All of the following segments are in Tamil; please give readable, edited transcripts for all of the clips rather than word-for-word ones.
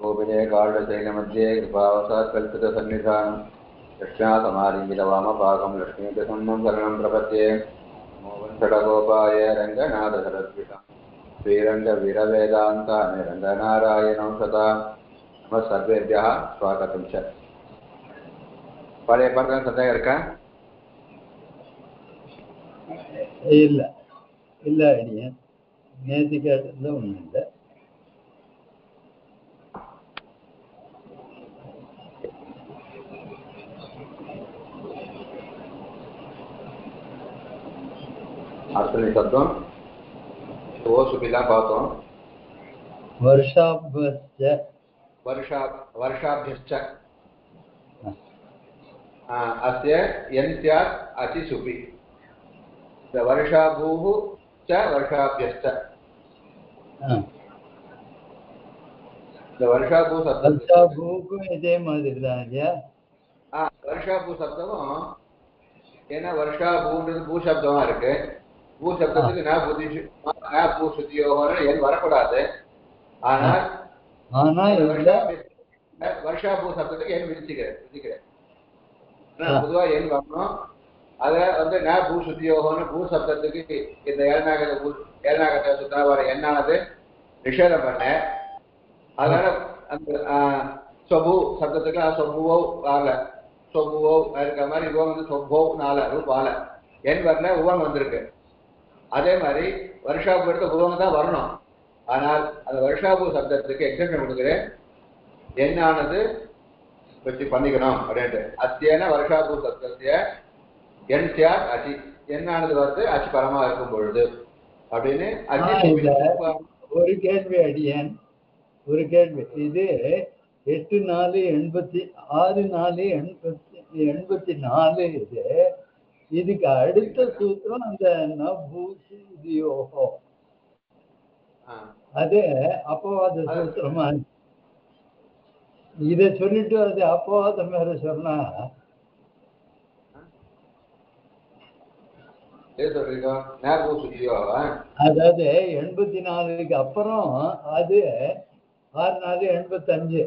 गोविदे गाढशैलमध्ये कृपावसात् कल्पितसन्निधानं दक्षिणासमालिङ्गितवामपाकं लक्ष्मीप्रसन्नं शरणं प्रपद्ये नमो वंशडगोपाय रङ्गनाथसरद्विषं श्रीरङ्गवीरवेदान्तानि रङ्गनारायणं सदा नमः सर्वेभ्यः स्वागतं च பழைய பாடல் சந்தேகம் இருக்கா? இல்லை இல்லை அடியே நேற்று கேட்டதுல ஒன்றும் இல்லை. அத்தனை சப்தம் ஓசுபிலாம் பார்த்தோம். வருஷாபியஸ்ச अस्य यन् स्यात् अचि सुपि वर्षाभूः च वर्षाभ्यश्च वर्षाभू वर्षाभूக்கும் இதே மாதிரி தான் இல்லையா? வருஷாபூ சப்தமும் ஏன்னா வருஷாபூன்றது பூ சப்தமா இருக்கு. பூ சப்தத்துக்கு பூ சுத்தியோகம்னு என் வரக்கூடாது. ஆனால் வருஷாபூ சப்தத்துக்கு என் விதிக்கிறேன். பொதுவா என் வரணும். அதை வந்து ந பூ சுத்தியோகம்னு பூ சப்தத்துக்கு இந்த ஏழநாகத்தை சுத்தா வர என்னானது நிஷேதம் பண்ணேன். அதனால அந்த சொபு சப்தத்துக்கு சொபுவோ வரல, சொபுவோ இருக்கிற மாதிரி இவன் வந்து சொபோ நால ரூபால என் வரல, உவன் வந்திருக்கு. அதே மாதிரி வருஷாபு எடுத்த உவங்க தான் வரணும். ஆனால் அந்த வருஷாபு சப்தத்துக்கு எக்ஸம்ஷன் கொடுக்குறேன். என்னானது வச்சு பண்ணிக்கணும் அப்படின்ட்டு. அத்தியன வருஷாபூ சப்தத்திய என் சியார் அச்சி என்னானது வந்து அச்சி பரமா இருக்கும் பொழுது அப்படின்னு ஒரு கேள்வி அடியேன். ஒரு கேள்வி. இது 8-4-86-4-84 இது. இதுக்கு அடுத்த சூத்திரம் அந்த நபூசியோகோ அது அப்பவாத சூத்திரமா? இதை சொல்லிட்டு அது அப்பவாதம் வேற சொன்னா அதாவது 84க்கு அப்புறம் அது 6-4-85.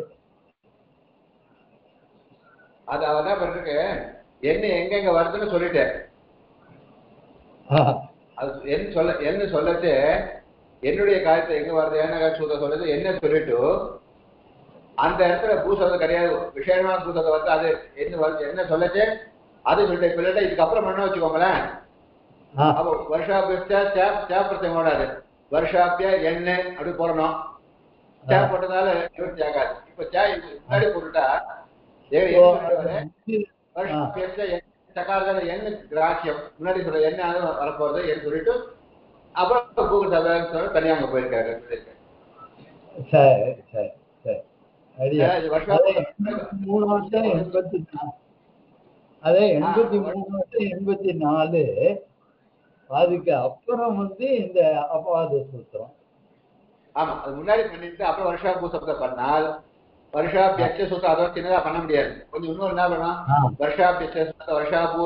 அது அவன் என்ன பண்றதுக்கு என்ன எங்க வருதுன்னு சொல்லிட்டேன். என்ன சொல்லச்சு என்னுடைய காரியத்தை எங்க வருது என்ன காட்சி சொல்றது என்ன சொல்லிட்டு அந்த இடத்துல பூசத்தை கிடையாது. விசேஷமான பூசத்தை வந்து அது என்ன சொல்லச்சு அது சொல்லிட்டு இப்ப இதுக்கப்புறம் பண்ண வச்சுக்கோங்களேன். அப்போ வருஷாபியம் ஓடாது. வருஷாபிய எண்ணெய் அப்படி போடணும். சே போட்டதால நிவர்த்தி ஆகாது. இப்ப சே முன்னாடி போட்டுட்டா சகாரதான எண்ணெய் கிராசியம் முன்னாடி சொல்ற எண்ணெய் வரப்போறது என்று சொல்லிட்டு அப்புறம் கூகுள் சபை தனியா அங்க போயிருக்காரு. அதே 83-84 அதுக்கு அப்புறம் வந்து இந்த அபவாத சூத்திரம். ஆமா, அது முன்னாடி பண்ணிட்டு அப்புறம் வருஷாபூ சப்தம் பண்ணால் வருஷாபியட்ச சூத்திரம் அதோட சின்னதா பண்ண முடியாது. கொஞ்சம் இன்னொரு என்ன பண்ணணும், வருஷாபியட்ச சூத்திரம் வருஷாபூ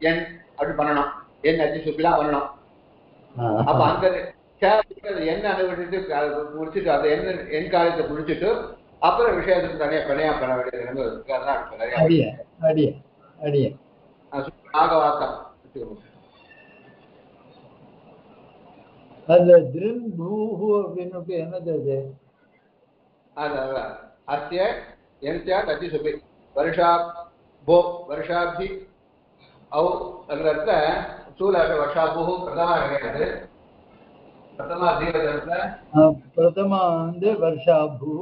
எண் அப்படி பண்ணணும். எண் அச்சு சுப்பிலாம் பண்ணணும். அப்ப அந்த எண்ணெய் அனுபவிச்சுட்டு முடிச்சுட்டு அந்த எண் காரியத்தை முடிச்சுட்டு அப்புறம் விஷயத்துக்கு தனியா பண்ண வேண்டியது. அதுல திருன் பூஹு அப்படின்னு என்னது அது? அத்திய என்சியா தத்தி சுபி வருஷா போ வருஷாபி அவ் அந்த இடத்துல சூழ வருஷாபூ பிரதமா கிடையாது. பிரதமா தீவிரத்துல பிரதமா வந்து வருஷாபூ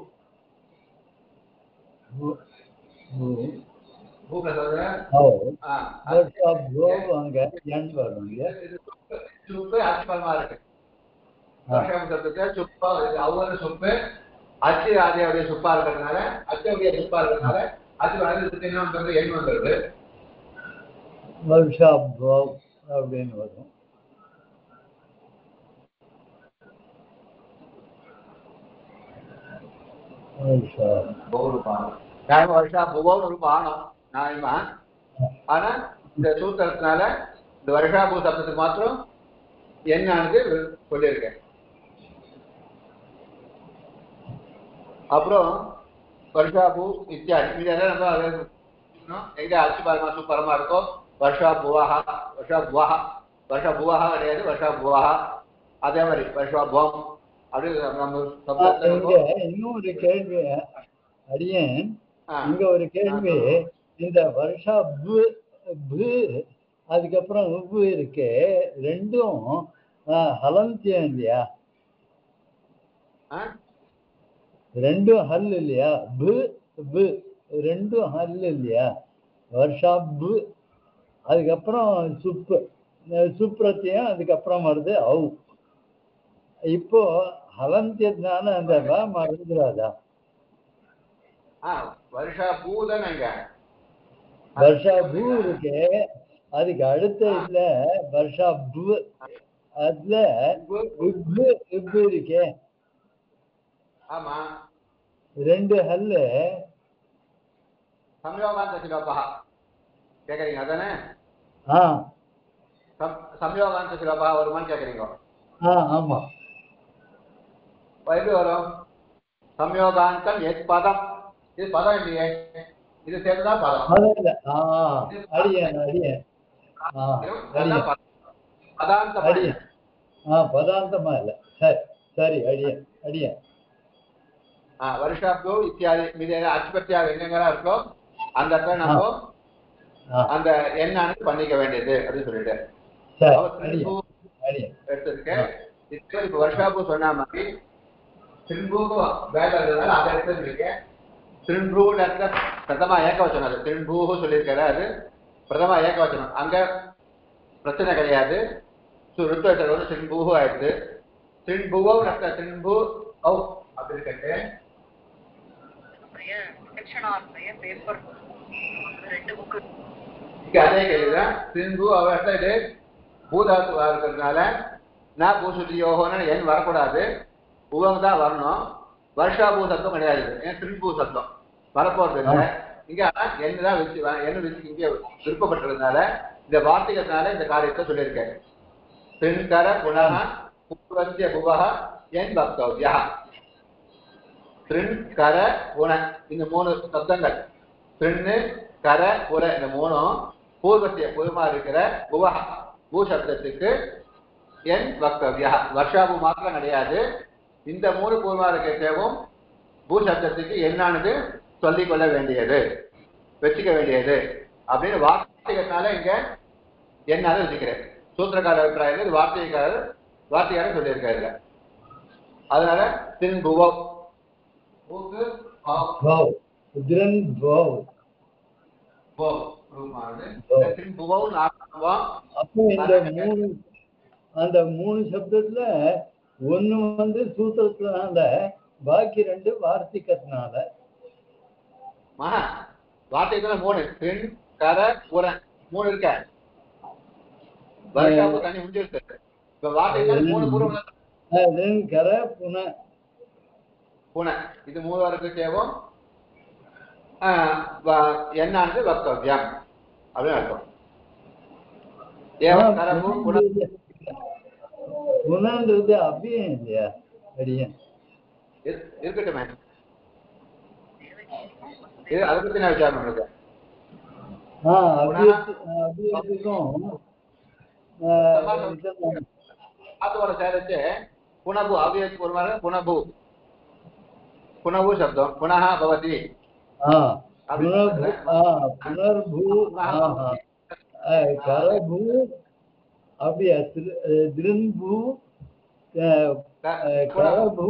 அங்க எண் வரும். சுப்பு அச்சுபலமா இருக்கு. ஒவ்வொரு சுப்பு அச்சு ஆதியோடைய சுப்பா இருக்கிறதுனால அச்சுடைய சுப்பா இருக்கிறதுனால அச்சு வந்து எண் வந்துருது. அப்படின்னு வரும். நியாயமா. ஆனா இந்த சூத்திரத்தினால இந்த வருஷாபூ சப்தத்துக்கு மாத்திரம் என்னானது சொல்லியிருக்கேன். அப்புறம் வருஷாபு இத்தியாதி இதெல்லாம் நம்ம அதை எங்க அச்சு பரமா சுப்பரமா இருக்கோ வருஷா புவாஹா வருஷா புவாஹா கிடையாது வருஷா புவாஹா அதே மாதிரி வருஷா புவம் இன்னும் ஒரு கேள்வி அடியேன் இங்க ஒரு கேள்வி இந்த வருஷா அதுக்கப்புறம் உப்பு இருக்கு ரெண்டும் ஹலந்தியம் இல்லையா ரெண்டும் ஹல் இல்லையா ரெண்டும் ஹல் இல்லையா வருஷா அதுக்கப்புறம் சுப்ரத்தியம் அதுக்கப்புறம் வருது அவு இப்போ ஹலந்தியத்தினால அந்த மறந்துடாதா வருஷா பூதானங்க வருஷா பூ இருக்கு அதுக்கு அடுத்த இதுல வருஷா பூ அதுல இப்பு இருக்கே ஆமா ரெண்டு ஹல்லு சம்யோகாந்த சிலோபா கேக்குறீங்க அதானே சம்யோகாந்த சிலோபா வருமான்னு கேக்குறீங்க ஆமா எப்படி வரும் சம்யோகாந்தம் எத் பதம் இது பதம் இல்லையே இது சேர்ந்தா பதம் பதாந்தமா இல்ல சரி அடியன் வருஷாப்தோ இத்தியாதி மீது அச்சுபத்தியாக எங்கெங்கெல்லாம் இருக்கோ அந்த இடத்துல நம்ம அந்த எண்ணானு பண்ணிக்க வேண்டியது அப்படின்னு சொல்லிட்டு எடுத்திருக்கேன். இப்ப வருஷாப்பு சொன்ன மாதிரி திரும்பூ வேலை இருந்ததுனால அதை எடுத்துருக்கேன். திரும்பூ பிரதமா ஏகவச்சனம் அது திரும்பூ சொல்லியிருக்காரு. அது பிரதமா ஏகவச்சனம் அங்க பிரச்சனை கிடையாது. ருத்வச்சனம் வந்து திரும்பூ ஆயிடுச்சு. திரும்பூவோ திரும்பூ ஓ அப்படின்னு கேட்டு அதே கேள்விதான். திரும்பூ அவர் இது பூதாத்துவா இருக்கிறதுனால நான் பூசுதியோகோன்னு என் வரக்கூடாது, பூவம் தான் வரணும். வருஷா பூ சத்தம் கிடையாது, ஏன் திரும்பூ சத்தம் வரப்போறது இல்லை. இங்க என்னதான் வச்சு என்ன வச்சு இங்கே விருப்பப்பட்டதுனால இந்த வார்த்தைகள்னால இந்த காரியத்தை சொல்லியிருக்கேன். திருங்கர புனக பூர்வசிய புவக என் பக்தவ்யா. திருங்கர புன இந்த மூணு சப்தங்கள் திருன்னு கர புற இந்த மூணும் பூர்வசிய பூர்வமா இருக்கிற புவக பூ சப்தத்துக்கு என் வக்தவ்யா. வருஷாபூ மாத்திரம் கிடையாது, இந்த மூணு பூர்வமா இருக்கிறவும் பூ சப்தத்துக்கு என்னானது சொல்லிக் கொள்ள வேண்டியது, வச்சுக்க வேண்டியது அப்படின்னு வார்த்தைகள்னால இங்க என்னால வச்சுக்கிறேன். சூத்திரக்கார அபிப்பிராயம் இது வார்த்தைக்காரர் சொல்லியிருக்காரு. அதனால திரும்புவோ அந்த மூணு சப்தத்துல ஒண்ணு வந்து சூத்திரத்தினால, பாக்கி ரெண்டு வார்த்திகத்தினால. வார்த்தைக்குள்ள மூணு பெண் கர புற மூணு இருக்க வருஷாப்பு தண்ணி முடிஞ்சிருக்கு. இப்ப வார்த்தைக்குள்ள மூணு பூர்வம் கர புன புன இது மூணு வரைக்கும் தேவம் என்னானது வக்தவ்யம் அப்படின்னு அர்த்தம். ஏவம் கரபு புனன்றது அபியம் இல்லையா அடியன் இருக்கட்டுமே, இது அதை பத்தி நான் விசாரம் பண்றேன். அதோட சேர்த்து புனபு அவ்வியத்துக்கு ஒரு மாதிரி புனபு புனபு சப்தம் புனஹ பவதி புனர்பூ கரபூ அவ்விய திருன்பூ கரபூ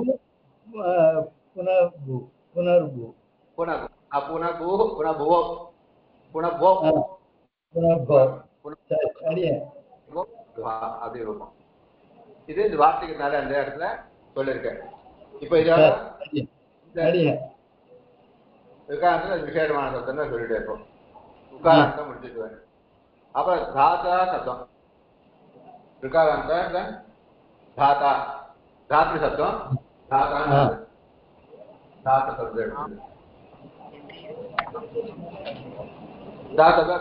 புனர்பூ புனர்பூ புனபு புனபூ புனபுவோ புனபோ புனபோ அடியேன் அப்படி இருக்கும். இது இந்த வார்த்தைக்குனால அந்த இடத்துல சொல்லியிருக்கேன். இப்ப இதோட விகாரத்துல விசேஷமான சப்தம் சொல்லிட்டே இருக்கும். உக்காராந்தம் முடிச்சுட்டு வேணும். அப்புறம் தாத்தா சப்தம் விகாராந்த தாத்தா தாத்ரி சப்தம் தாத்தா தாத்த சப்தம்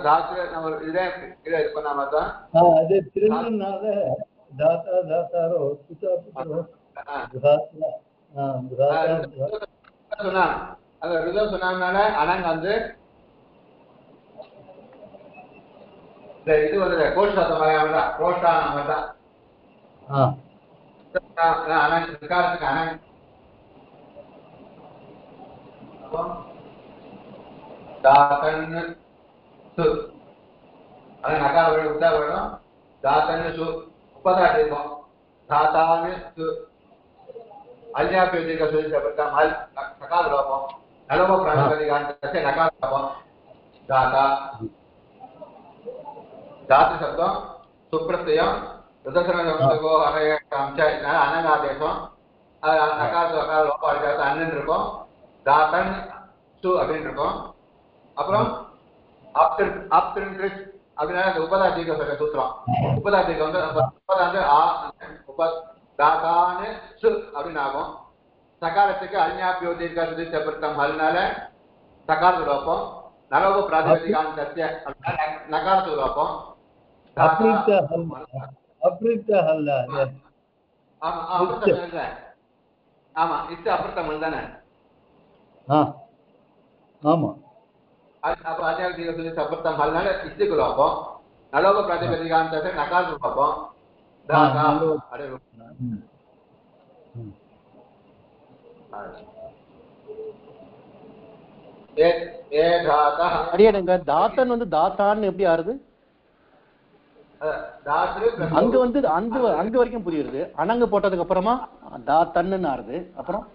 தாத்திர நம்ம இதே இது பண்ணாம தான் அது திருநாள தாத்தா தாத்தாரோ பிதா பிதரோ சொன்னா அந்த ருதம் சொன்னதுனால அனங்க வந்து இது வந்து கோஷாத்த மாதிரி கோஷான மாதிரி தான் அனங்க விகாரத்துக்கு அனங்க தாத்தன்னு சு அது நகார வேணும் உத்தா வேணும் தாத்தன்னு சு உபதாட்டி இருக்கும் தாத்தான்னு சு அல்யாபியோதிக சொல்லிட்டப்பட்ட மல் நகார லோபம் நலமோ பிராணிபதிகாரத்தை நகார லோபம் தாத்தா धातु शब्दों सुप्रत्ययम ऋतसरणो अनय अंश अनगादेशम नकार नकार लोप आइदाता अन्नन இருக்கும் தாத்தன் சு அப்படினு இருக்கும் அப்புறம் ஆப்திரின்ட்ரிக் அப்படினா அந்த உபதாதிக சூத்திரம் உபதாதிக வந்து உபதாந்து ஆ தாதானு சு அப்படினு ஆகும் சகாரத்துக்கு அல்ஞாபியோதிக சுதிச்சபர்த்தம் ஹல்னால சகார லோபம் நலோப பிராதிபதிகாந்தஸ்ய நகார லோபம் அப்ரித்த ஹல்ல ஆமா அப்ரித்த ஆமா இது அப்ரித்தம் தானே ஆமா அப்ப அத்தியாவதிக சொல்லி அப்ரித்தம் ஹல்னால இதுக்கு லோபம் நலோப பிராதிபதிகாந்தஸ்ய நகார லோபம் தாதா அடே ஏ தாதா அடியேங்க தாத்தன் வந்து தாத்தான்னு எப்படி ஆறுது அங்க வந்து அங்க வரைக்கும் புரியுது அனங்க போட்டதுக்கு அப்புறமா தாத்தன்னு ஆறுது அப்புறம்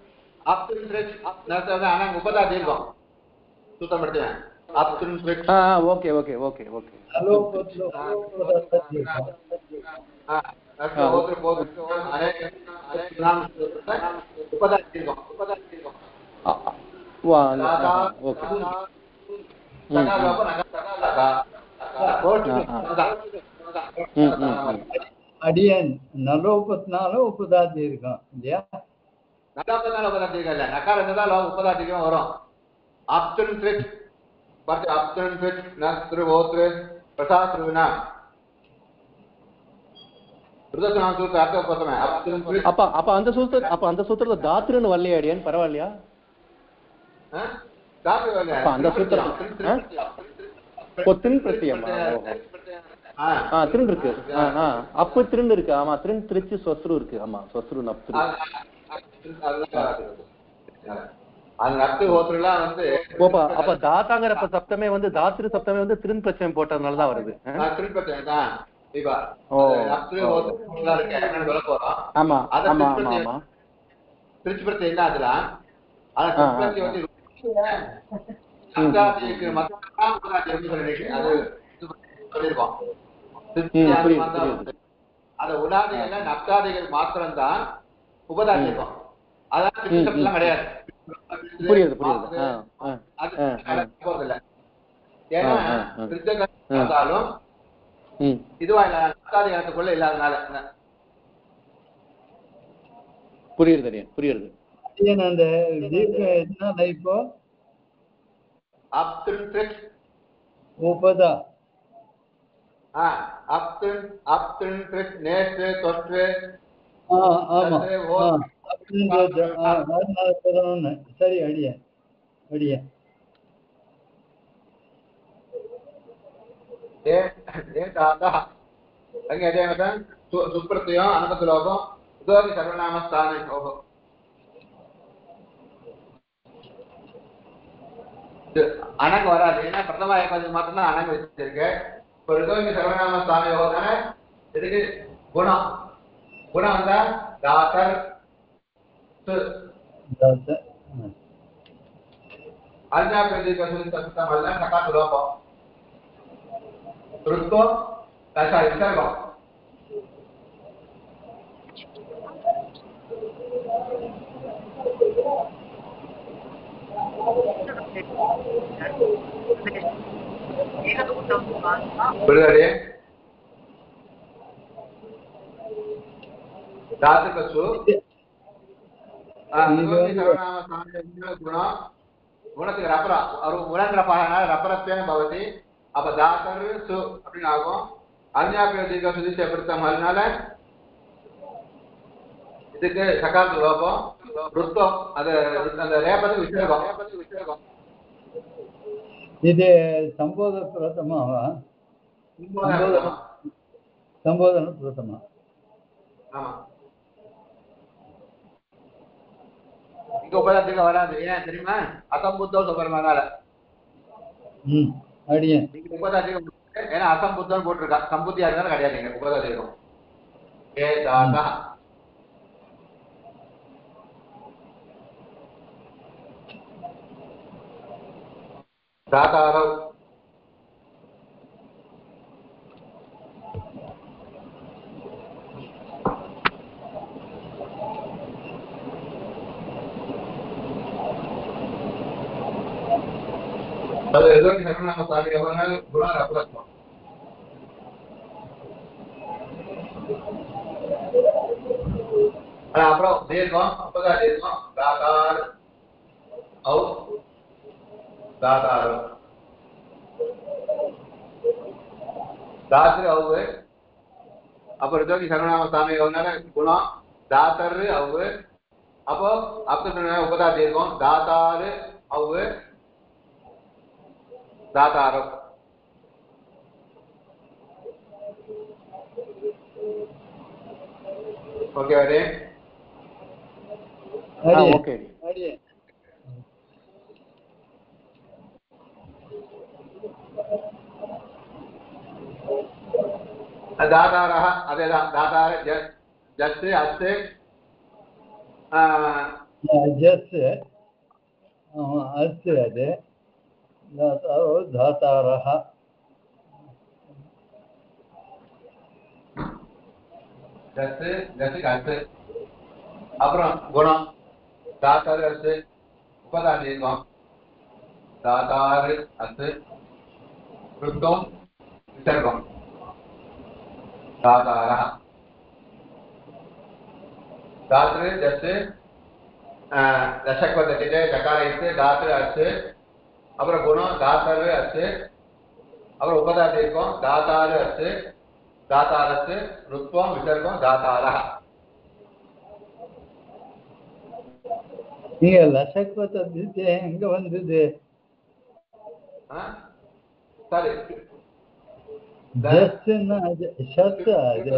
ஓகே ஓகே ஓகே ஓகே அடியன் நலோபத்தினால உபதாதி இருக்கும் இல்லையா நலோபத்தினால உபதாதி இல்ல நகார இருந்தா உபதாதிக்கும் வரும் option trick but option trick நஸ்ரு ஓத்ரு பிரசாத்ருனா ருதசனாம் சூத்திர அர்த்த பிரதம ஆப்ஷன் ட்ரிக் அப்ப அந்த சூத்திரத்துல தாத்ருன்னு வரலையா அடியன் பரவாயில்லையா தாத்ரு வரல அப்ப அந்த சூத்திரம் பொத்தின் பிரத்தியமா திருண்டு இருக்கு அப்ப திருண்டு இருக்கு ஆமா திருண்டு திருச்சி சொஸ்ரு இருக்கு ஆமா சொஸ்ரு நப்திரு அப்ப தாத்தாங்கிற சப்தமே வந்து தாத்திரு சப்தமே வந்து திருன் பிரச்சனை போட்டதுனாலதான் வருது ஆமா ஆமா ஆமா ஆமா திருச்சி பிரச்சனை என்ன அதுல உடாதிகள்ல நப்தாதிகள் மாத்திரம் தான் உபதாதிகம் அதான் கிடையாது புரியுது போறதில்ல ஏன்னா இருந்தாலும் இதுவா இல்ல நப்தாதிகத்துக்குள்ள இல்லாதனால புரியுது அந்த என்ன இப்போ அப்திரிக் உபதா அப்திரிக் நேற்று தொற்று ஆமா சரி அடிய சுப்பிரத்தியம் அனுபத்து லோகம் உதோதி சர்வநாமஸ்தான லோகம் அனங்க வராது ஏன்னா பிரதம ஏகாதசி மாத்திரம் அனங்க வச்சிருக்கு இப்போ ரிதோங்கி சர்வநாம ஸ்தான யோகம் தானே இதுக்கு குணம் வந்தா தாத்தர் அல்ஜாபிரதிக சுத்தம் அல்ல சகாத்து லோபம் ருத்வம் தசா விசர்கம் புரியுதே தாத்துக்கு குணத்துக்கு ரப்பரா ஒரு உலன்றப்பாக ரப்பரத்தேன்னு பவதி அப்ப தாத்தர் சு அப்படின்னு ஆகும் அஞ்ஞாபியோதிக சுதிச்ச பிரித்தம் அதனால இதுக்கு சகாத்து லோபம் ருத்தம் அது அந்த ரேபத்துக்கு விசர்கம் இது சம்போத பிரதமாவா? சம்போதன பிரதமா. ஆமா. இங்க உபதாத்துக்கு வராது. ஏன் தெரியுமா? அசம்புத்தம் சொல்றதுனால. அடியேன் உபதாத்துக்கு ஏன்னா அசம்புத்தம் போட்டிருக்கா. சம்புத்தியா இருந்தாலும் கிடையாது. இங்க உபதாத்துக்கும் ஏ தாத்தா தாத்தாரவ் அது எதுவும் சர்வநாம சாதிகள் குணம் அப்ளஸ்மம். அப்புறம் தீர்க்கம் அப்பதான் தீர்க்கம் தாத்தார் அவு தாத்தாரவ் தாத்திரு அவு. அப்புறம் ஜோதி சர்வநாம சாமி குணம் தாத்தரு அவு. அப்போ அப்ப உபதா தீர்க்கம் தாத்தாரு அவு தாத்தாரவ். ஓகே வரே. ஓகே. தாதாரஹ அதேதான். தாதார ஜஸ்து அஸ்து ஜஸ்து அஸ்து அது தாத்தாரஹ ஜஸ்து ஜஸ்துக்கு அஸ்து. அப்புறம் குணம் தாத்தாரு அஸ்து உபதா தீர்க்கம் தாத்தாரு அஸ்து ருத்தம் விசர்க்கம் தாதாரஹ. தாத்ரு ஜஸ்து தசக்வதத்திலே சகார இஸ்து தாத்ரு அஸ்து. அப்புறம் குணம் தாத்தாரு அஸ்து. அப்புறம் உபதா தீர்க்கம் தாத்தாரு அஸ்து தாத்தாரஸ்து ருத்வம் விசர்க்கம் தாத்தாரஹ. நீங்க லசக்வதத்திலே எங்க வந்தது? சரி ஜஸ்ட்னா ஷத் அது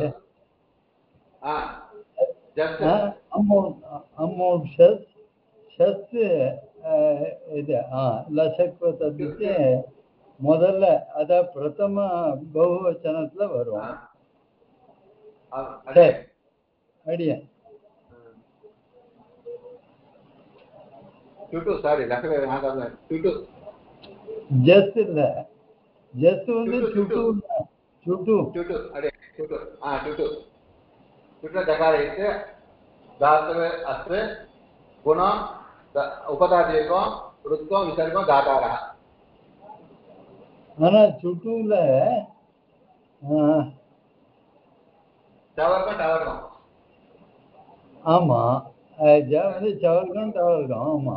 அமௌண்ட் ஷத் இது லசக்வதத்திலே முதல்ல அத பிரதம பகுவச்சனத்துல வரும். அடியேன் ஜஸ்ட் இல்ல ஜஸ்ட் வந்து சுட்டு சுட்டு சுட்டு அடே சுட்டு சுட்டு சுட்டு ஜகார இஸ்து தாத்ரு அஸ்து குணம் உபதா தீர்க்கம் ருத்வம் விசர்க்கம் தாத்தாரஹ. ஆனா சுட்டுல சவர்க்கம் டவர்க்கம். ஆமா வந்து சவர்க்கம் டவர்க்கம். ஆமா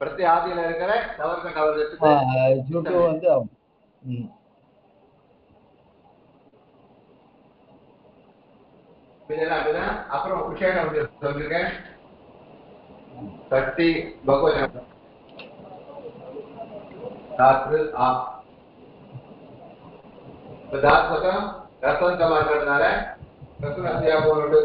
பிரத்தி ஆதியில இருக்கிற சவர்க்கம் டவர்க்கத்துக்கு சுட்டு வந்து அப்படிதான். அப்புறம் விஷயம் சொல்லிருக்கேன் சக்தி பகவத் தாத்ரு ஆ தாத் பக்கம் ரசம் மாற்றதுனால ரசம் அத்தியா போனது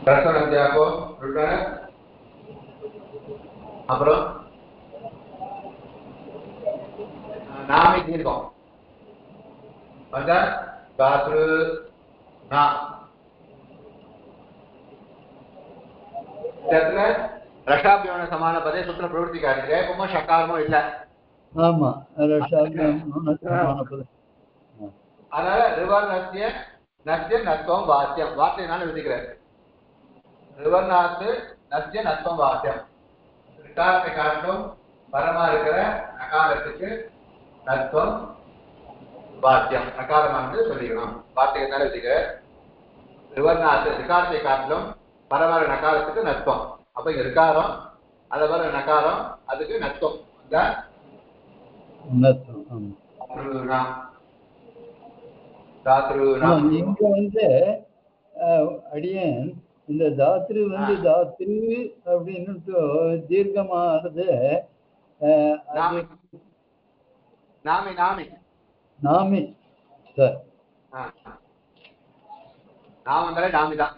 ரசம் அத்தியாபோ அப்புறம் நாமி தீர்க்கம் வந்தா தாத்ரு நா ரஷாபியமான சமான பதே சூத்திர பிரவೃತ್ತಿ காரியம் ஏகமோ ஷகாரமோ இல்ல. ஆமா ரஷாபியமான சமான பதம். அதனால ரிவர்ணஸ்ய நஸ்ய நத்வம் வாக்கியம் வார்த்தையினால விதிக்கிறார். ரிவர்ணாத்து நஸ்ய நத்வம் வாக்கியம் ரிகாரத்தை காட்டும் பரமா இருக்கிற நகாரத்துக்கு நத்வம் வாக்கியம் நகாரமானது சொல்லிக்கணும். வார்த்தையினால விதிக்கிறார். ரிவர்ணாத்து ரிகாரத்தை காட்டிலும் பரமாற நகாரத்துக்கு நத்வம். அப்ப இங்க ரிகாரம் அத வர நகாரம் அதுக்கு நத்வம் இங்க வந்து அடியேன் இந்த தாத்ரு வந்து தாத்ரு அப்படின்னு தீர்க்கமானது நாமி சார் நாமிதான்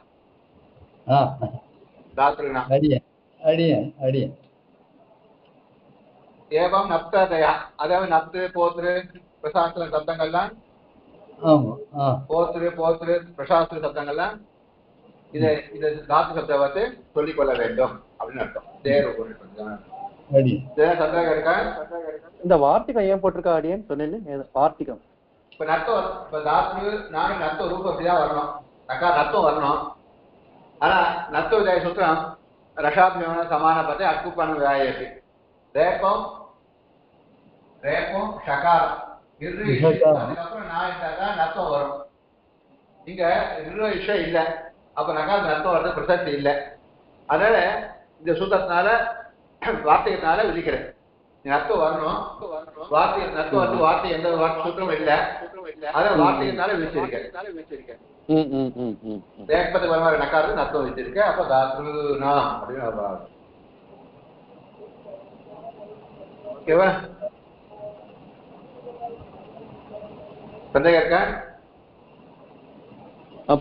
அடியன் அடியன் அடியன் ஏவம் நப்ததயா அதாவது நப்து போத்ரு பிரசாஸ்திர சப்தங்கள்லாம் போத்ரு போத்ரு பிரசாஸ்திர சப்தங்கள்லாம் இதை தாத்து சப்தத்தை சொல்லிக் கொள்ள வேண்டும் அப்படின்னு அர்த்தம். சந்தேகம் இருக்கா? இந்த வார்த்திகம் ஏன் போட்டிருக்கா அடியன் சொன்னேன்னு வார்த்திகம் இப்ப நத்தம் இப்ப தாத்து நானும் நத்த ரூபம் அப்படிதான் வரணும் நத்தம் வரணும். ஆனா நத்த விதாய சூத்திரம் ரஷாபியமான சமான பத்தி அக்குப்பான விதாயத்து ரேப்பம் ரேப்பம் ஷகாரம் அதுக்கப்புறம் நான் இருந்தாதான் நத்தம் வரும். இங்க விஷயம் இல்லை. அப்ப நகால் நத்தம் வர்றது பிரசக்தி இல்லை. அதனால இந்த சூத்திரத்தினால வார்த்தைகத்தினால விதிக்கிறேன். நத்தம் வரணும் வார்த்தை நத்தம் வந்து வார்த்தை எந்த சூத்திரமும் இல்லை. அதான் வார்த்தைகத்தினால விதிச்சிருக்கேன். ரேப்பது வருமாறு நக்காரது நத்தம் வச்சிருக்கேன். அப்ப தாத்ருனா அப்படின்னு ஓகேவா? சந்தேகம் இருக்கா?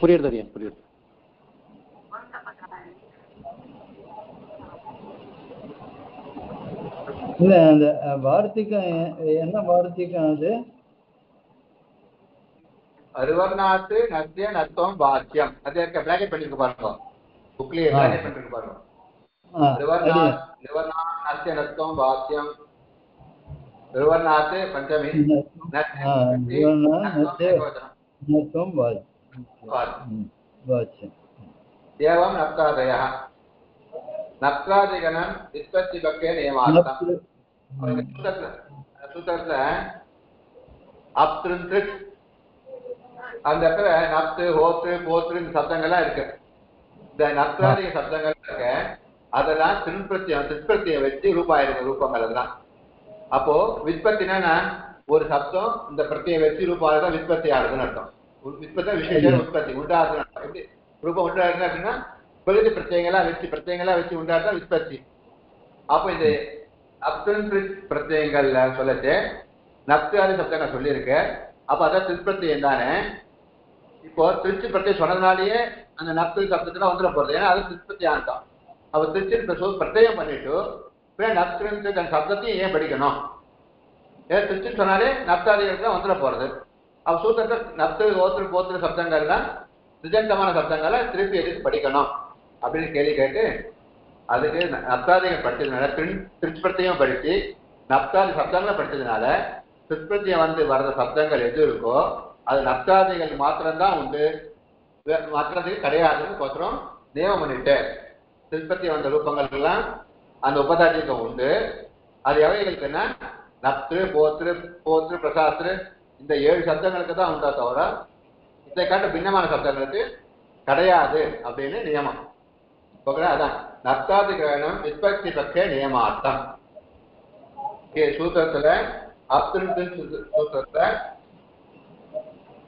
புரியுது அடியன் புரியுது. இல்ல அந்த வார்த்திகம் என்ன வார்த்திகம் அது? அருவர்நாத்து நத்திய நத்தம் வாக்கியம் அது இருக்க பிராக்கெட் பண்ணிருக்கு பாருங்க. புக்லயே பிராக்கெட் பண்ணிருக்கு பாருங்க. அருவர்நாத் நத்திய நத்தம் வாக்கியம் அருவர்நாத்து பஞ்சமி நத்தம் வாக்கியம் ஏவம் நப்தாதயः நப்தாதிகணம் விஸ்பத்தி பக்கே நியமார்த்தம். சூத்திரத்துல அப்திருன் திருக் அந்த இடத்துல நப்து ஹோத்து போத்து சப்தங்கள்லாம் இருக்கு. இந்த நப்தாதிக சப்தங்கள் இருக்க அதெல்லாம் திருப்பிரத்தியம் வச்சு ரூபாயிருங்க ரூபங்கள் அதெல்லாம். அப்போ விற்பத்தினா ஒரு சப்தம் இந்த பிரத்தியம் வச்சு ரூபாய் விற்பத்தி ஆகுதுன்னு அர்த்தம். விற்பத்தி விசேஷ உற்பத்தி உண்டாகுதுன்னு அர்த்தம். எப்படி ரூபம் உண்டாகுது அப்படின்னா பகுதி பிரத்யங்களா வச்சு உண்டாடுதான் விற்பத்தி. அப்போ இது அப்திருன் பிரத்யங்கள்ல சொல்லச்சு நப்தாதி சப்தங்கள் சொல்லியிருக்கு. அப்ப அதான் திருப்பிரத்தியம் தானே. இப்போ திருச்சி பிரத்தியம் சொன்னதுனாலேயே அந்த நப்து சப்தத்துல வந்துட போறது. ஏன்னா அது திருப்பத்தி ஆனதான். அவ திருச்சி பிரத்யம் பண்ணிட்டு நப்திருன் அந்த சப்தத்தையும் ஏன் படிக்கணும்? ஏன் திருச்சி சொன்னாலே நப்தாதிகள் வந்துட போறது. அவ சூத்திரத்தை நப்து ஓத்திரு போத்திரு சப்தங்கள்லாம் திஜந்தமான சப்தங்களை திருப்பி எதுக்கு படிக்கணும் அப்படின்னு கேள்வி கேட்டு அதுக்கு நப்தாதிகள் படிச்சதுனால திருச்சிப்பிரத்தையும் படிச்சு நப்தாதி சப்தங்களை படிச்சதுனால திருப்பிரத்தியம் வந்து வர்ற சப்தங்கள் எது இருக்கோ அது நப்தாதிகள் மாத்திரம்தான் உண்டு, மற்றதுக்கு கிடையாதுன்னு கோத்திரம் நியமம் பண்ணிட்டு திருப்பத்தியம் வந்த ரூபங்கள் எல்லாம் அந்த உபதாதிகம் உண்டு. அது எவைகளுக்குன்னா நப்து போத்ரு போத்ரு பிரசாத்ரு இந்த 7 சப்தங்களுக்கு தான் உண்டா தவிர இதை காட்ட பின்னமான சப்தங்களுக்கு கிடையாது அப்படின்னு நியமம். ஓகே, அதான் நப்தாதி கிரகணம் விஸ்பக்தி பக்கே நியமார்த்தம். சூத்திரத்துல அப்திருன் சூத்திரத்துல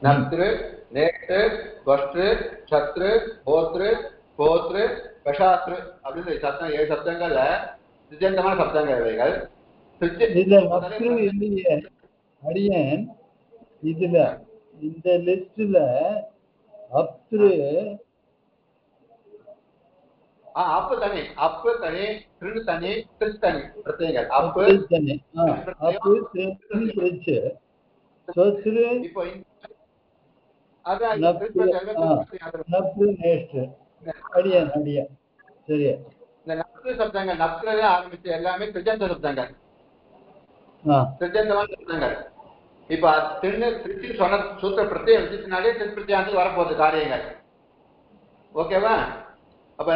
நப்திரு நேற்று வஸ்து சத்ரு போத்ரு போத்ரு பிரசாத்ரு அப்படின்னு 7 சப்தங்கள்ல திஜந்தமான சப்தங்கள் இவைகள். அடியேன் இதுல இந்த லிஸ்ட்ல அப்திரு அப்பு தனி திரு தனி திரு தனி பிரத்யங்கள் அப்பு தனி அப்பு திருச்சு சொத்ரு இப்போ நப்து நேஷ்ட் அடியேன் அடியேன் சரியா. இந்த நப்து சப்தங்கள் நப்துல ஆரம்பிச்சு எல்லாமே திஜந்த சப்தங்கள் திஜந்தமான சப்தங்கள். இப்ப திருச்சி சொன்ன சூத்திர பிரத்யம் வச்சுனாலே திருப்பிரத்தியானத்துக்கு வரப்போகுது காரியங்கள். ஓகேவா? அப்ப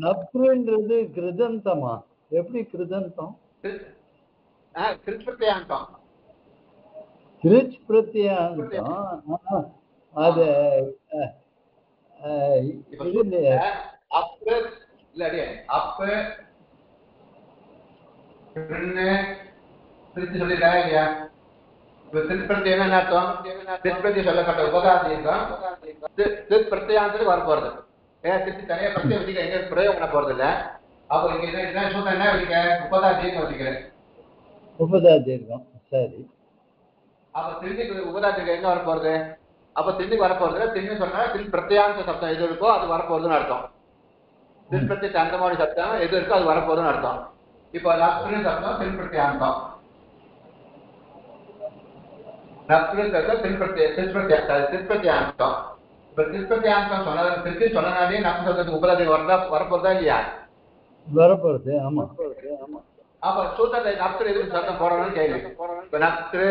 நப்ருன்றது கிருதந்தமா? எப்படி கிருதந்தம்? திருச் பிரத்யாந்தம் திருச் பிரத்யாந்தம் அது அப்பு இல்ல அப்பு திருச்சி சொல்லிருக்கா இல்லையா? திருப்பதி என்ன அர்த்தம்? திருப்பதி சொல்லப்பட்ட உபகாதீர்க்கம் பிரத்யாந்தத்துக்கு வர போறது. ஏன் திருப்பி தனியா பிரத்யம் வச்சுக்க எங்க பிரயோகம் பண்ண போறது இல்ல. அப்போ இங்க என்ன சொல்ற என்ன வச்சுக்க உபகாதீர்க்கம் வச்சுக்கிறேன். உபதாதீர்க்கம் சரி. அப்ப திருப்பி உபதாதீர்க்கம் எங்க வர போறது? அப்ப திருப்பி வர போறது திரும்பி சொன்னா திருப்பி பிரத்யாந்த சப்தம் எது இருக்கோ அது வரப்போறதுன்னு அர்த்தம். திருப்பதி அந்த மாதிரி சப்தம் எது இருக்கோ அது வரப்போறதுன்னு அர்த்தம். இப்போ நப்திரு சப்தம் திருப்பிரத்யாந்தம். திருப்பத்தியாந்தம். இப்ப திருப்பத்தியாந்தம் சொன்னது திருப்பி சொன்னனாலே நப்தி சப்தத்துக்கு உபதாதீர்க்கம் வரப்போறதா இல்லையா? வரப்போறது. ஆமா. அப்ப சூத்திரத்தை நப்திரு எதுக்கு சப்தம் போடணும்னு கேள்வி. இப்ப நப்திரு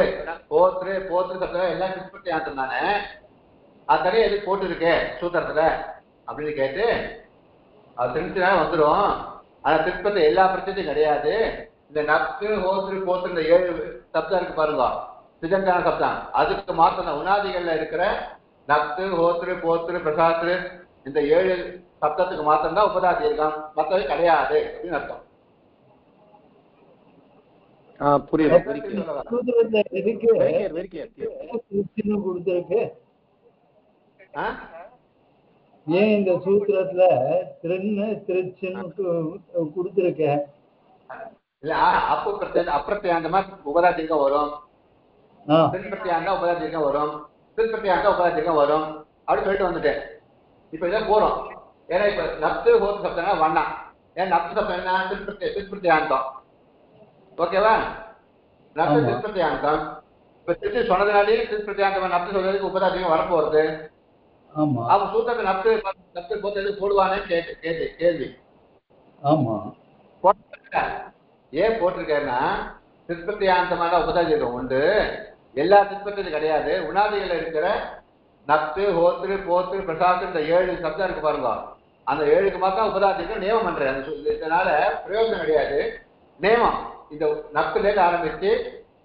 போத்ரு போத்ரு சப்தம் எல்லாம் திருப்பத்தியாந்தம் தானே, அது தனியா எதுக்கு போட்டு இருக்கு சூத்திரத்துல அப்படின்னு கேட்டு அது திருப்தினா வந்துடும். ஆனா திருப்பத்தை எல்லா பிரச்சனையும் கிடையாது. இந்த நப்து ஹோத்ரு போத்ரு இந்த 7 சப்தம் இருக்கு பாருங்க, திஜங்கான சப்தம், அதுக்கு மாத்திரம் உணாதிகள்ல இருக்கிற நப்து ஹோத்ரு போத்ரு பிரசாத்ரு இந்த 7 சப்தத்துக்கு மாத்திரம் தான் உபதாதீர்க்கம், மற்றவை கிடையாது அப்படின்னு அர்த்தம். ஏன் இந்த சூத்திரத்துல திருச்சின்னு கொடுத்திருக்க? இல்ல அப்போ அப்பிரத்யாந்தமா உபதாதீர்க்கம் வரும், திருப்பிரத்யாந்தா உபதாதீர்க்கம் வரும், திருப்பிரத்யாந்தா உபதாதீர்க்கம் வரும் அப்படின்னு சொல்லிட்டு வந்துட்டேன். இப்ப இதான் போறோம். ஏன்னா இப்ப நப்து ஹோத்து சப்தம்னா வேண்டாம். ஏன்னா நப்து சப்தம் என்ன திருப்பிரத்யாந்தம். ஓகேவா? நப்து திருப்பிரத்யாந்தம். இப்ப திருச்சி சொன்னதுனாலே திருப்பிரத்யாந்தம் நப்து சொல்றதுக்கு உபதாதீர்க்கம் வரப்போறது. அப்ப சூத்திரத்தை நப்து நப்து போட்டு போடுவானே கேள்வி. ஏன் போட்டிருக்கேன்னா திருப்பத்தியாந்தமான உபதாதீர்க்கம் உண்டு, எல்லா திருப்பத்திலும் கிடையாது. உணாதிகள் இருக்கிற நப்து ஹோத்ரு போத்ரு பிரசாத்து இந்த 7 சப்தம் இருக்கு பாருங்க, அந்த 7க்கு மாத்திரம் உபதாதீர்க்கம் நியமம் பண்றேன். இதனால பிரயோஜனம் கிடையாது. நியமம் இந்த நப்துலேருந்து ஆரம்பிச்சு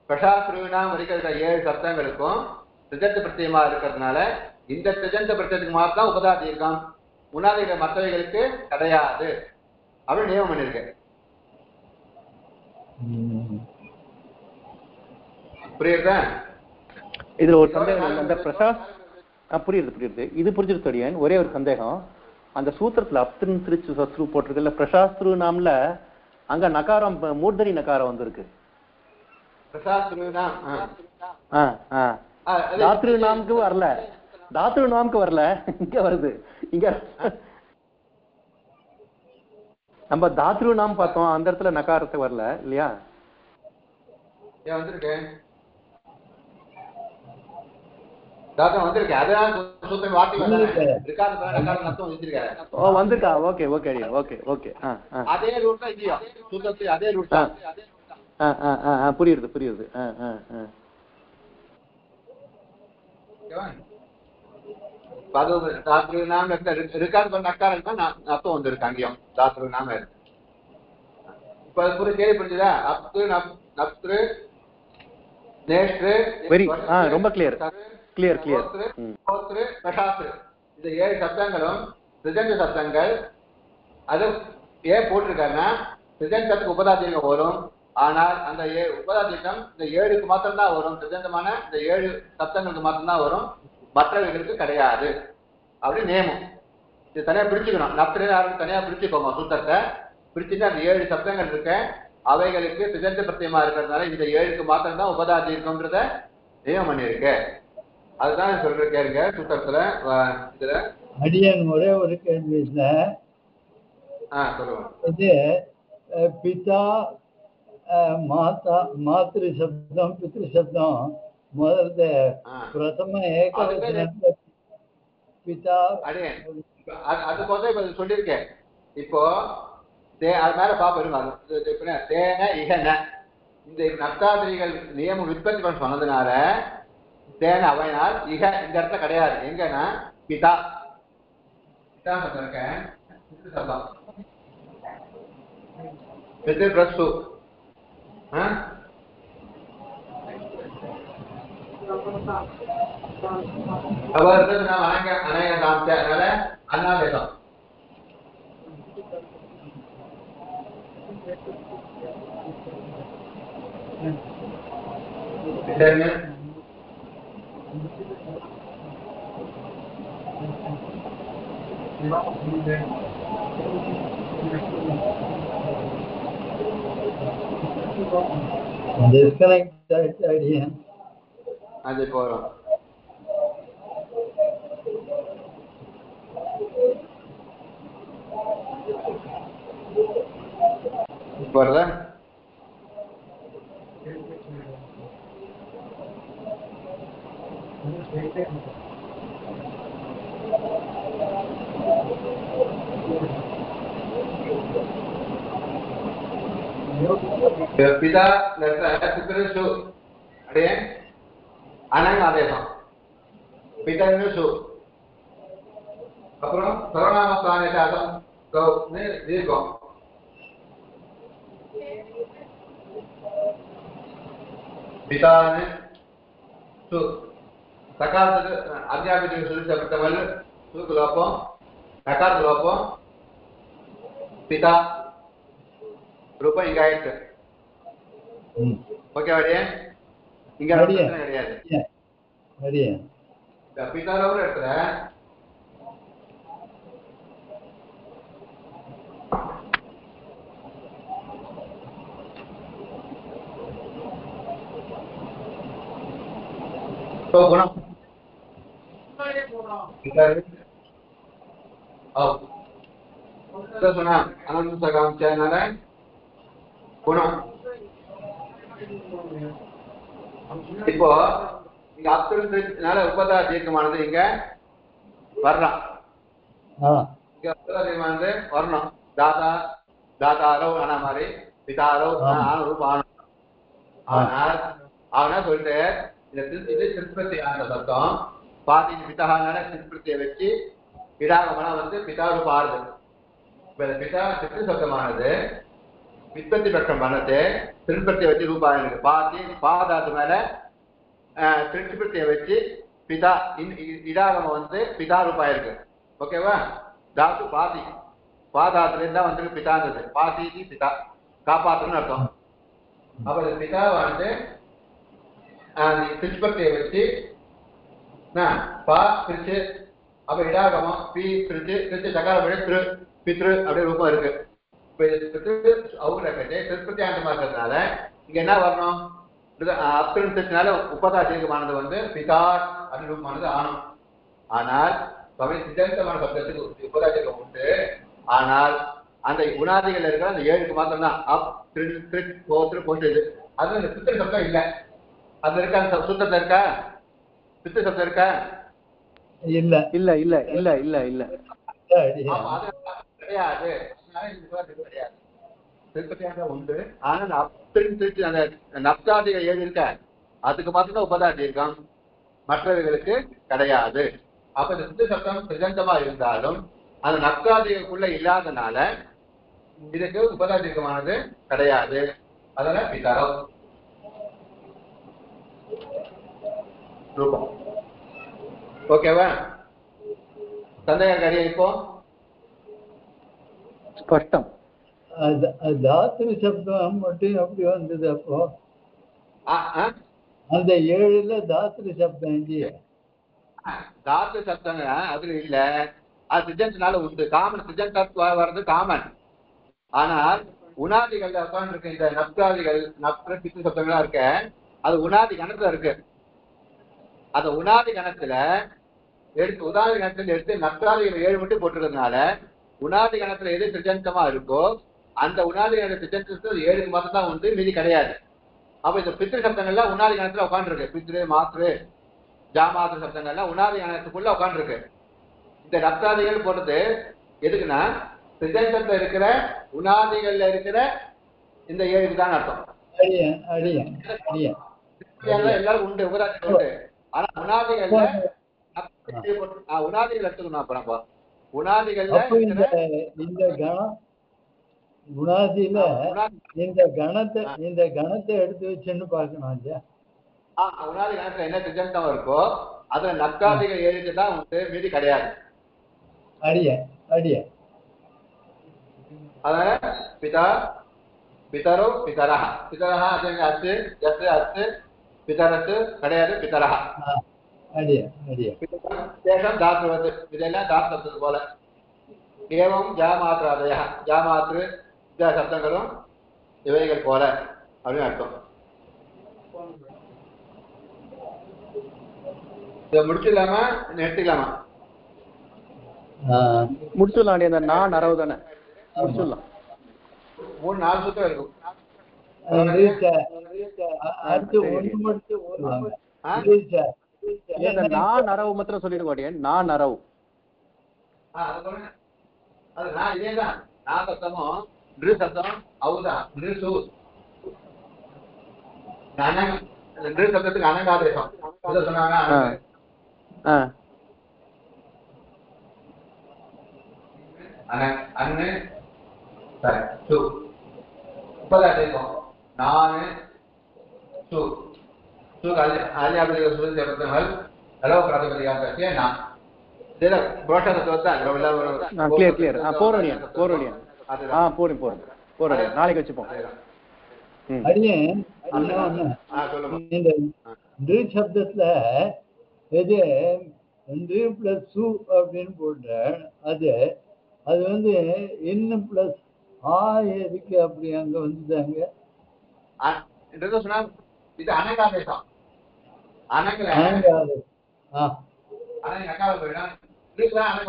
பிரசாத்ருவினாம் வரைக்கும் இருக்கிற 7 சப்தங்களுக்கும் திஜந்த பிரத்தியமா இருக்கிறதுனால இந்த திஜந்த பிரத்தியத்துக்கு மாத்திரம் உபதாதீர்க்கம், உணாதிகள் மற்றவைகளுக்கு கிடையாது அப்படின்னு நியமம் பண்ணிருக்கேன். புரியுதா? இதுல ஒரு சந்தேகம், அந்த பிரசாத் புரியுது இது புரிஞ்சிருத்தடியன். ஒரே ஒரு சந்தேகம், அந்த சூத்திரத்துல அப்தின் திருச்சி சத்ரு போட்டிருக்குல்ல பிரசாஸ்திரு நாம்ல, அங்க நகாரம் மூர்தனி நகாரம் வந்திருக்கு. தாத்ரு நாமுக்கு வரல, தாத்ரு நாமுக்கு வரல, இங்க வருது. இங்க நம்ம தாத்ரு நாம் பார்த்தோம், அந்த இடத்துல நகாரத்தை வரல இல்லையா? வந்திருக்கா? Okay okay okay okay. அதே ரூட் இல்லையா சூத்திரத்துல? அதே ரூட். புரியுது புரியுது. தாத்ரு நாம இருக்காது நக்காரம் தான் அர்த்தம் வந்திருக்கு அங்கேயும் தாத்ரு நாம இருக்கு. இப்ப புரிய கேள்வி புரிஞ்சுதா? அப்து நப்திரு நேஷ்டு வெரி ரொம்ப கிளியர் கிளியர் கிளியர். போத்ரு பிரசாத்ரு இந்த 7 சப்தங்களும் திஜந்த சப்தங்கள். அது ஏன் போட்டிருக்காருன்னா திஜந்தத்துக்கு உபதாதீர்க்கம் வரும், ஆனால் அந்த உபதாதீர்க்கம் இந்த 7க்கு மாத்திரம் தான் வரும். திஜந்தமான இந்த 7 சப்தங்களுக்கு மாத்திரம்தான் வரும், மற்றவர்களுக்கு கிடையாது அப்படின்னு நியமம். இது தனியா பிரிச்சுக்கணும். நப்திரு தனியா பிரிச்சுக்கோங்க. சூத்திரத்தை பிரிச்சுட்டு அந்த 7 சப்தங்கள் இருக்க அவைகளுக்கு திஜந்த பிரத்தியமா இருக்கிறதுனால இந்த 7க்கு மாத்திரம் தான் உபதாதீர்க்கம்ன்றத நியமம் பண்ணிருக்கு. அதுதான் சொல்ற கேளுங்க சூத்திரத்துல. இதுல அடியன் ஒரே ஒரு கேள்வி இல்ல, சொல்லுவோம். இது பிதா மாதா மாத்ரு சப்தம் பித்ரு சப்தம் முதல்ல பிரதம ஏகவசன பிதா அது போல இப்ப சொல்லியிருக்கேன். இப்போ அது மேல பாப்பா தேன இகன இந்த நப்தாதிரிகள் நியமம் விற்பத்தி பண்ண சொன்னதுனால தேன அவைனால் இக இந்த இடத்துல கிடையாது. எங்கன்னா பிதா பிதா இருக்கேன் பித்ரு பிரஸ்து அநேக காமிச்சதுனால அண்ணாதேசம் Disconnect idea. அது போறோம். வருதா? பிதா பித்ருஷு அப்படியே அனங்க ஆதேசம் பிதன்னுஷு அப்புறம் சர்வநாமஸ்தானத்தை அதம் தீர்க்கம் பிதான்னு சு சகாரத்துக்கு அத்தியாபத்துக்கு சொல்லிச்சப்பட்டவள் சுருக்கு லோப்பம் நகாரத்து லோப்பம் பிதா ரூபம் இங்க ஆயிடுச்சு. ஓகே வாடியே இங்க கிடையாது. பிதாரோட இடத்துல குணம் சொன்னா அனந்த காமிச்சதுனால குணம். இப்போ இங்க அப்துனால உபதா தீர்க்கமானது இங்க வரலாம். இங்க உபதா தீர்க்கமானது வரணும். தாத்தா தாத்தாரோ ஆனா மாதிரி பிதாரோ ரூபம் ஆனும். ஆனால் அவனா சொல்லிட்டு இது சிற்பத்தியான சத்தம் பாதி பிதானால சிற்பத்தியை வச்சு இடாகமனா வந்து பிதா ரூபம் ஆறுது. இப்ப பிதா சிற்ப சப்தமானது விற்பத்தி பட்சம் பண்ணது திருப்பத்தியை வச்சு ரூபாய் இருக்கு. பாதி பாதாத்து மேல திருப்பத்தியை வச்சு பிதா இடாகமம் வந்து பிதா ரூபாய் இருக்கு. ஓகேவா? தாத்து பாதி பாதாத்துல இருந்தா வந்து பிதாந்தது பாதி பிதா காப்பாத்துன்னு அர்த்தம். அப்ப இந்த பிதாவை வந்து திருப்பத்தியை வச்சு பா பிரிச்சு அப்ப இடாகமம் பி பிரிச்சு பிரிச்சு சகார திரு பித்ரு அப்படியே ரூபம் இருக்கு. இருக்கிறதுனால இங்க என்ன வரணும்? அப்துனால உபதா தீர்க்கமானது வந்து பிதா அனுரூபமானது ஆனும். ஆனால் சித்தாந்தமான சப்தத்துக்கு உபதா தீர்க்கம் உண்டு. ஆனால் அந்த குணாதிகள் இருக்கிற அந்த 7க்கு மாத்திரம் தான் அப் போட்டு இது. அது அந்த பித்திரு சப்தம் இல்லை. அது இருக்கா? அந்த சுத்தத்தை இருக்கா? பித்திரு சப்தம் இருக்கா? இல்ல இல்ல இல்ல இல்ல இல்ல இல்ல கிடையாது. உண்டு. ஆனா அந்த நப்தாதிகள் 7 இருக்க அதுக்கு மாத்திரம் உபதா தீர்க்கம், மற்றவர்களுக்கு கிடையாது. அப்ப இந்த சித்த சப்தம் பிரஜந்தமா இருந்தாலும் அந்த நப்தாதிகளுக்குள்ள இல்லாதனால இதுக்கு உபதா தீர்க்கமானது கிடையாது. அதனால பிதரம் ரூபம். ஓகேவா? சந்தேகம் கிடையாது. இப்போ ஸ்பஷ்டம். தாத்ரு சப்தம் மட்டும் எப்படி வந்தது? அப்போ அந்த 7ல தாத்ரு சப்தம் இல்லையே. தாத்ரு சப்தம் அதுல இல்ல. அது சிஜந்தனால உண்டு. காமன் சிஜந்தா வர்றது காமன். ஆனால் உணாதிகள்ல உட்கார்ந்து இருக்க இந்த நப்தாதிகள் நப்த பித்து சப்தங்களா இருக்க அது உணாதி கணத்துல இருக்கு. அந்த உணாதி கணத்துல எடுத்து உதாரண கணத்துல எடுத்து நப்தாதிகள் 7 மட்டும் போட்டுக்கிறதுனால உணாதி கணத்துல எது சிஜந்தமா இருக்கோ அந்த உணாதி கணத்துல சிஜந்தத்துக்கு 7க்கு மாத்திரம் தான் உண்டு, மீதி கிடையாது. அப்ப இந்த பித்ரு சப்தங்கள்லாம் உணாதி கணத்துல உட்காந்துருக்கு. பித்ரு மாத்ரு ஜாமாத்ரு சப்தங்கள்லாம் உணாதி கணத்துக்குள்ள உட்காந்துருக்கு. இந்த நப்தாதிகள் போட்டது எதுக்குன்னா சிஜந்தத்துல இருக்கிற உணாதிகள்ல இருக்கிற இந்த 7க்கு தான் அர்த்தம். எல்லாரும் உண்டு, உபதாதிகள் உண்டு. ஆனா உணாதிகள்ல உணாதிகள் எடுத்துக்கணும். அப்புறம் உணாதிகள்ல இந்த கணம் உணாதியில இந்த கணத்தை எடுத்து வச்சுன்னு பார்க்கணும். உணாதி கணத்துல என்ன சிஜந்தம் இருக்கோ அதுல நப்தாதிகள் 7க்கு தான் உண்டு, மீதி கிடையாது. அதனால பிதா பிதரோ பிதரஹ பிதரஹ அது அச்சு எஸ் அச்சு பிதரத்து கிடையாது. பிதரஹ அடியன் அடியன் தேசம் தாத்ருவது இதெல்லாம் தாத்சப்தத்து போல. ஏவம் ஜாமாத்திராதய ஜாமாத்திரு இந்த சப்தங்களும் இவைகள் போல அப்படின்னு அர்த்தம். இதை முடிச்சிடலாமா நிறுத்திக்கலாமா? முடிச்சிடலாம். அந்த நான் அரவு தானே முடிச்சிடலாம். 3-4 சுத்தம் இருக்கும். நான் அரவு மாத்திரம் சொல்லிடுவாடியே. நான் அரவு அது நான் இதேதான். நான் சப்தமும் சப்தம் அவுதான் சப்தத்துக்கு அனங்காதேசம் சொன்னாங்க. அன்னு முப்பதாம் நானு நாளைக்கு வச்சுப்போம். சப்தத்துல எது பிளஸ் சு அப்படின்னு போடுற அது அது வந்து என்ன பிளஸ் ஆ எதுக்கு அப்படி அங்க வந்துட்டாங்க? இது அனங்காதேசம்.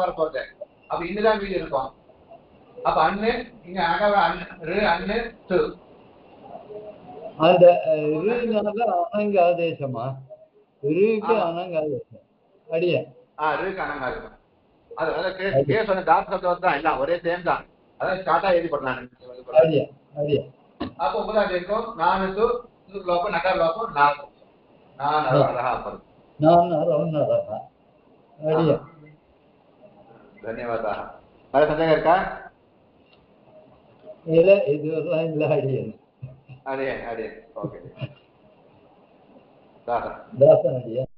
வரப்போகுது. அப்ப இன்னுதான் வீடு இருக்கும். அப்ப அண்ணு இங்க அண்ணு அந்த அனங்காதேசமா? அனங்காதேசம் அடிய அனங்காதேசம். அது சொன்ன தாஸ் சப்தம் தான் எல்லாம் ஒரே சேம் தான். அதான் ஸ்டார்டா எழுதி போட்டாங்க. அப்போ உபதாஜ் இருக்கும். நானு லோகம் நகர் லோகம் நாகம் ಧನ್ಯವಾದ. வேற சந்தேகம் இருக்கா? இல்ல இதுவெல்லாம் இல்ல. அடியன் ஓகே தாசன் அடியன்.